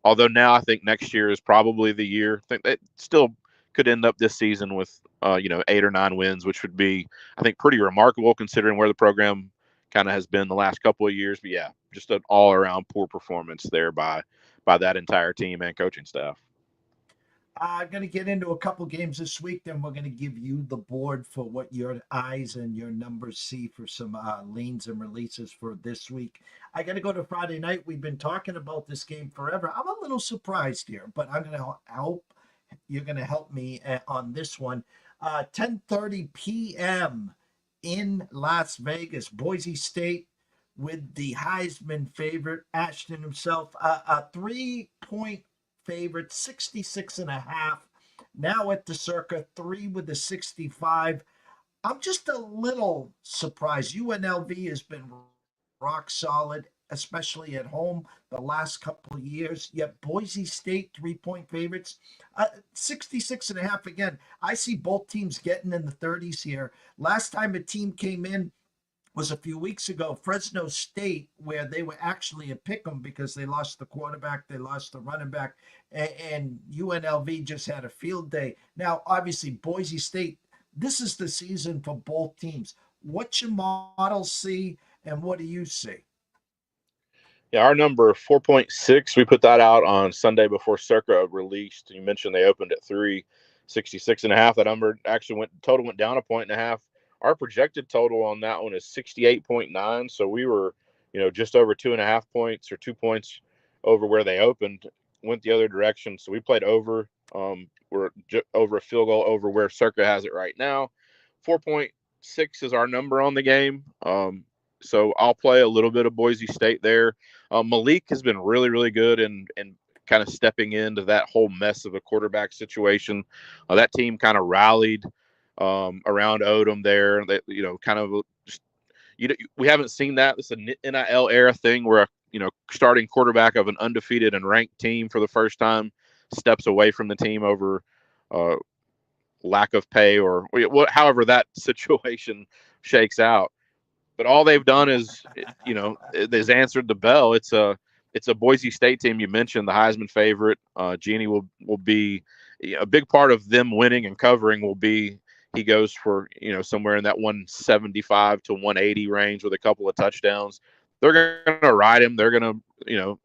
Although now I think next year is probably the year. I think they still could end up this season with 8 or 9 wins, which would be, I think, pretty remarkable considering where the program kind of has been the last couple of years. But yeah, just an all-around poor performance there by that entire team and coaching staff. I'm going to get into a couple games this week. Then we're going to give you the board for what your eyes and your numbers see for some leans and releases for this week. I got to go to Friday night. We've been talking about this game forever. I'm a little surprised here, but I'm going to help. You're going to help me on this one. 10:30 p.m. in Las Vegas, Boise State with the Heisman favorite, Ashton himself, a 3-point favorite, 66.5. Now at the circa 3 with the 65. I'm just a little surprised. UNLV has been rock solid, especially at home the last couple of years. Yet Boise State 3-point favorites, 66.5. Again, I see both teams getting in the 30s here. Last time a team came in was a few weeks ago, Fresno State, where they were actually a pick'em because they lost the quarterback, they lost the running back, and UNLV just had a field day. Now, obviously, Boise State, this is the season for both teams. What your models see, and what do you see? Yeah, our number 4.6, we put that out on Sunday before Circa released. You mentioned they opened at 366.5. That number actually went down 1.5. Our projected total on that one is 68.9. So we were, just over 2.5 points or 2 points over where they opened, went the other direction. So we played over. We're over a field goal over where Circa has it right now. 4.6 is our number on the game. So I'll play a little bit of Boise State there. Malik has been really, really good in kind of stepping into that whole mess of a quarterback situation. That team kind of rallied around Odom there. That, kind of just, we haven't seen that. It's an NIL era thing where starting quarterback of an undefeated and ranked team for the first time steps away from the team over lack of pay or however that situation shakes out. But all they've done is answered the bell. It's a Boise State team. You mentioned the Heisman favorite. Genie will be a big part of them winning and covering. Will be he goes for somewhere in that 175 to 180 range with a couple of touchdowns. They're going to ride him. They're going to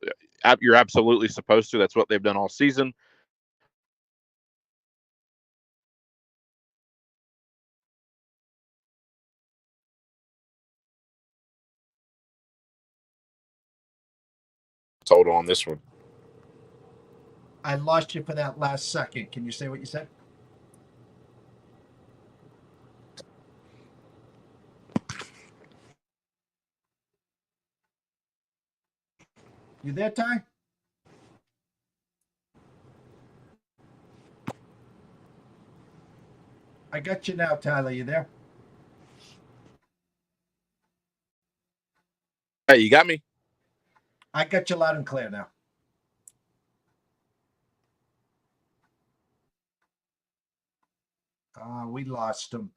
you're absolutely supposed to. That's what they've done all season. Total on this one. I lost you for that last second. Can you say what you said? You there, Ty? I got you now, Tyler. You there? Hey, you got me? I got you loud and clear now. We lost him.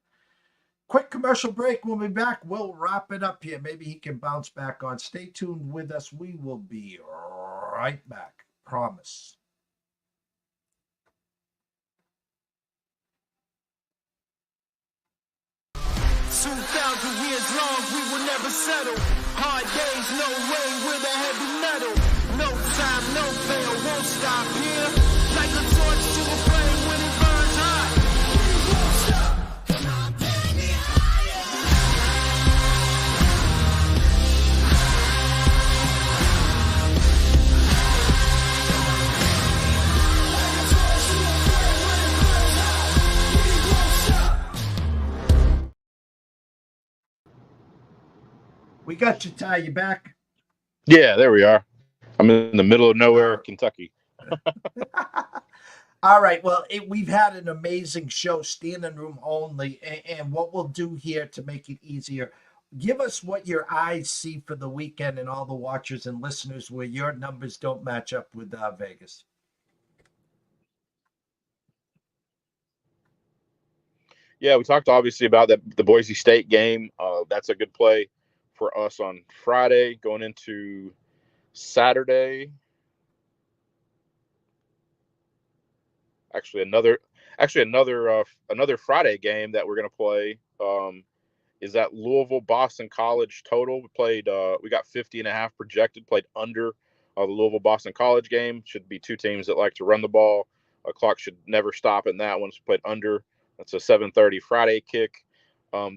Quick commercial break. We'll be back. We'll wrap it up here. Maybe he can bounce back on. Stay tuned with us. We will be right back. Promise. 2,000 years long, we will never settle. Hard days, no way, with a heavy metal. No time, no fail, won't stop here. Like a torch to a flame when it burns hot. We won't stop, come on, take me higher. Like a torch to a flame when it burns hot. We won't stop. We got you, Ty. You back? Yeah, there we are. I'm in the middle of nowhere, Kentucky. All right. Well, we've had an amazing show, standing room only. And what we'll do here to make it easier, give us what your eyes see for the weekend and all the watchers and listeners where your numbers don't match up with Vegas. Yeah, we talked obviously about the Boise State game. That's a good play for us on Friday going into Saturday. Another Friday game that we're going to play is that Louisville Boston College total. We got 50.5 projected, played under the Louisville Boston College game. Should be two teams that like to run the ball. Clock should never stop in that one. It's played under. That's a 7:30 Friday kick.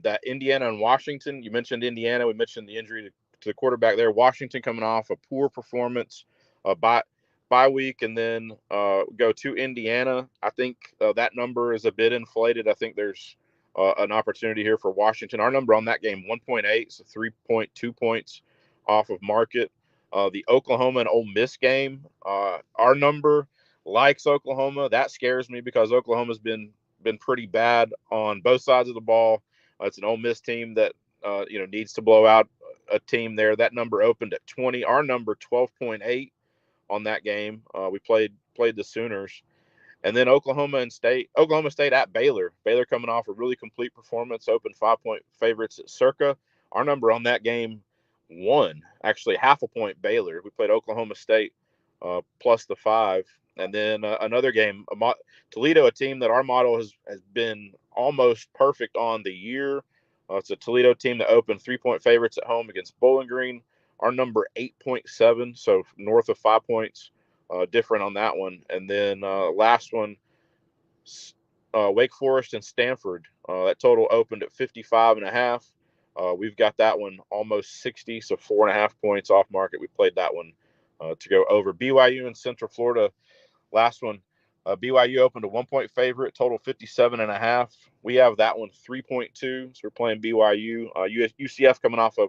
That Indiana and Washington, you mentioned Indiana. We mentioned the injury to the quarterback there. Washington coming off a poor performance bye week, and then go to Indiana. I think that number is a bit inflated. I think there's an opportunity here for Washington. Our number on that game, 1.8, so 3.2 points off of market. The Oklahoma and Ole Miss game, our number likes Oklahoma. That scares me because Oklahoma's been pretty bad on both sides of the ball. It's an Ole Miss team that needs to blow out a team there. That number opened at 20. Our number 12.8 on that game. We played the Sooners. And then Oklahoma State at Baylor. Baylor coming off a really complete performance, open 5-point favorites at Circa. Our number on that game, 1, actually half a point Baylor. We played Oklahoma State plus the 5. And then another game, Toledo, a team that our model has been almost perfect on the year. It's a Toledo team that opened 3-point favorites at home against Bowling Green. Our number 8.7, so north of 5 points. Different on that one. And then last one, Wake Forest and Stanford. That total opened at 55.5. We've got that one almost 60, so 4.5 points off market. We played that one to go over. BYU and Central Florida, last one. BYU opened a 1-point favorite, total 57.5. We have that one 3.2, so we're playing BYU. UCF coming off a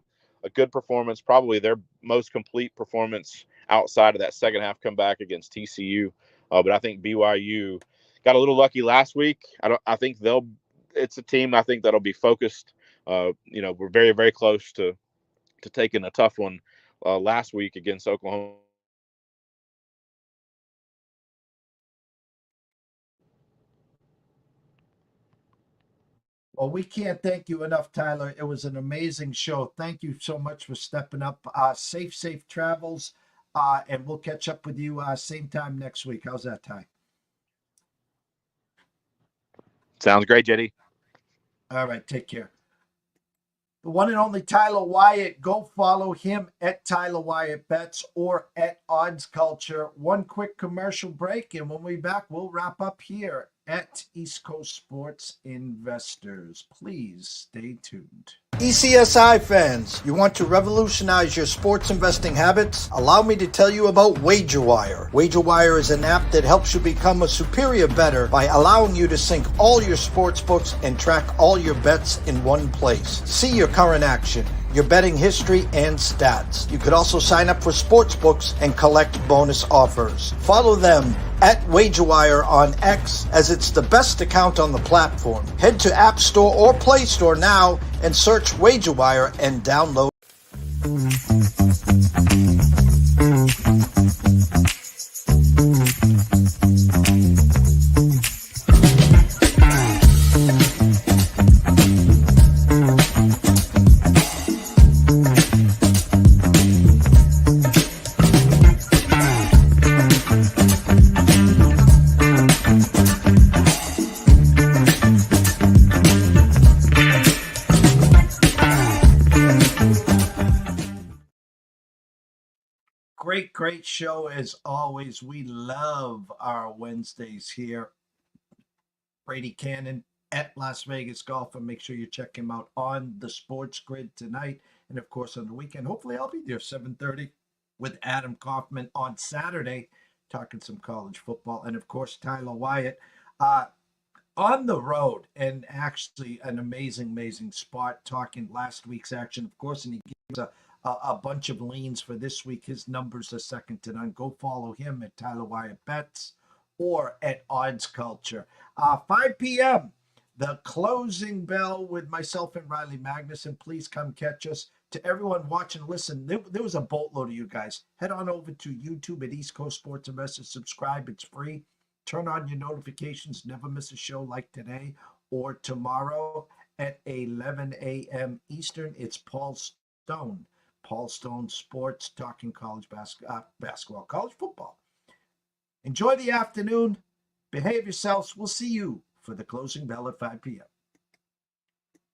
good performance, probably their most complete performance outside of that second half comeback against TCU. But I think BYU got a little lucky last week. I think it's a team I think that'll be focused. We're very, very close to taking a tough one last week against Oklahoma. Well, we can't thank you enough, Tyler. It was an amazing show. Thank you so much for stepping up. Safe travels, and we'll catch up with you same time next week. How's that, Ty? Sounds great, JD. All right, take care. The one and only Tyler Wyatt. Go follow him at Tyler Wyatt Bets or at Odds Culture. One quick commercial break, and when we're back, we'll wrap up here at East Coast Sports Investors. Please stay tuned. ECSI fans, you want to revolutionize your sports investing habits? Allow me to tell you about WagerWire. WagerWire is an app that helps you become a superior bettor by allowing you to sync all your sports books and track all your bets in one place. See your current action, your betting history, and stats. You could also sign up for sports books and collect bonus offers. Follow them at WagerWire on X, as it's the best account on the platform. Head to App Store or Play Store now and search WagerWire and download. Great show as always. We love our Wednesdays here. Brady Kannon at Las Vegas Golf, and make sure you check him out on the Sports Grid tonight, and of course on the weekend. Hopefully I'll be there 7:30 with Adam Kaufman on Saturday, talking some college football, and of course Tyler Wyatt on the road, and actually an amazing spot, talking last week's action, of course, and he gives a bunch of leans for this week. His numbers are second to none. Go follow him at Tyler Wyatt Bets or at Odds Culture. 5 p.m., the closing bell with myself and Riley Magnuson. Please come catch us. To everyone watching, listen, there was a boatload of you guys. Head on over to YouTube at East Coast Sports Investors. Subscribe. It's free. Turn on your notifications. Never miss a show like today or tomorrow at 11 a.m. Eastern. It's Paul Stone Sports, talking college basketball, college football. Enjoy the afternoon. Behave yourselves. We'll see you for the closing bell at 5 p.m.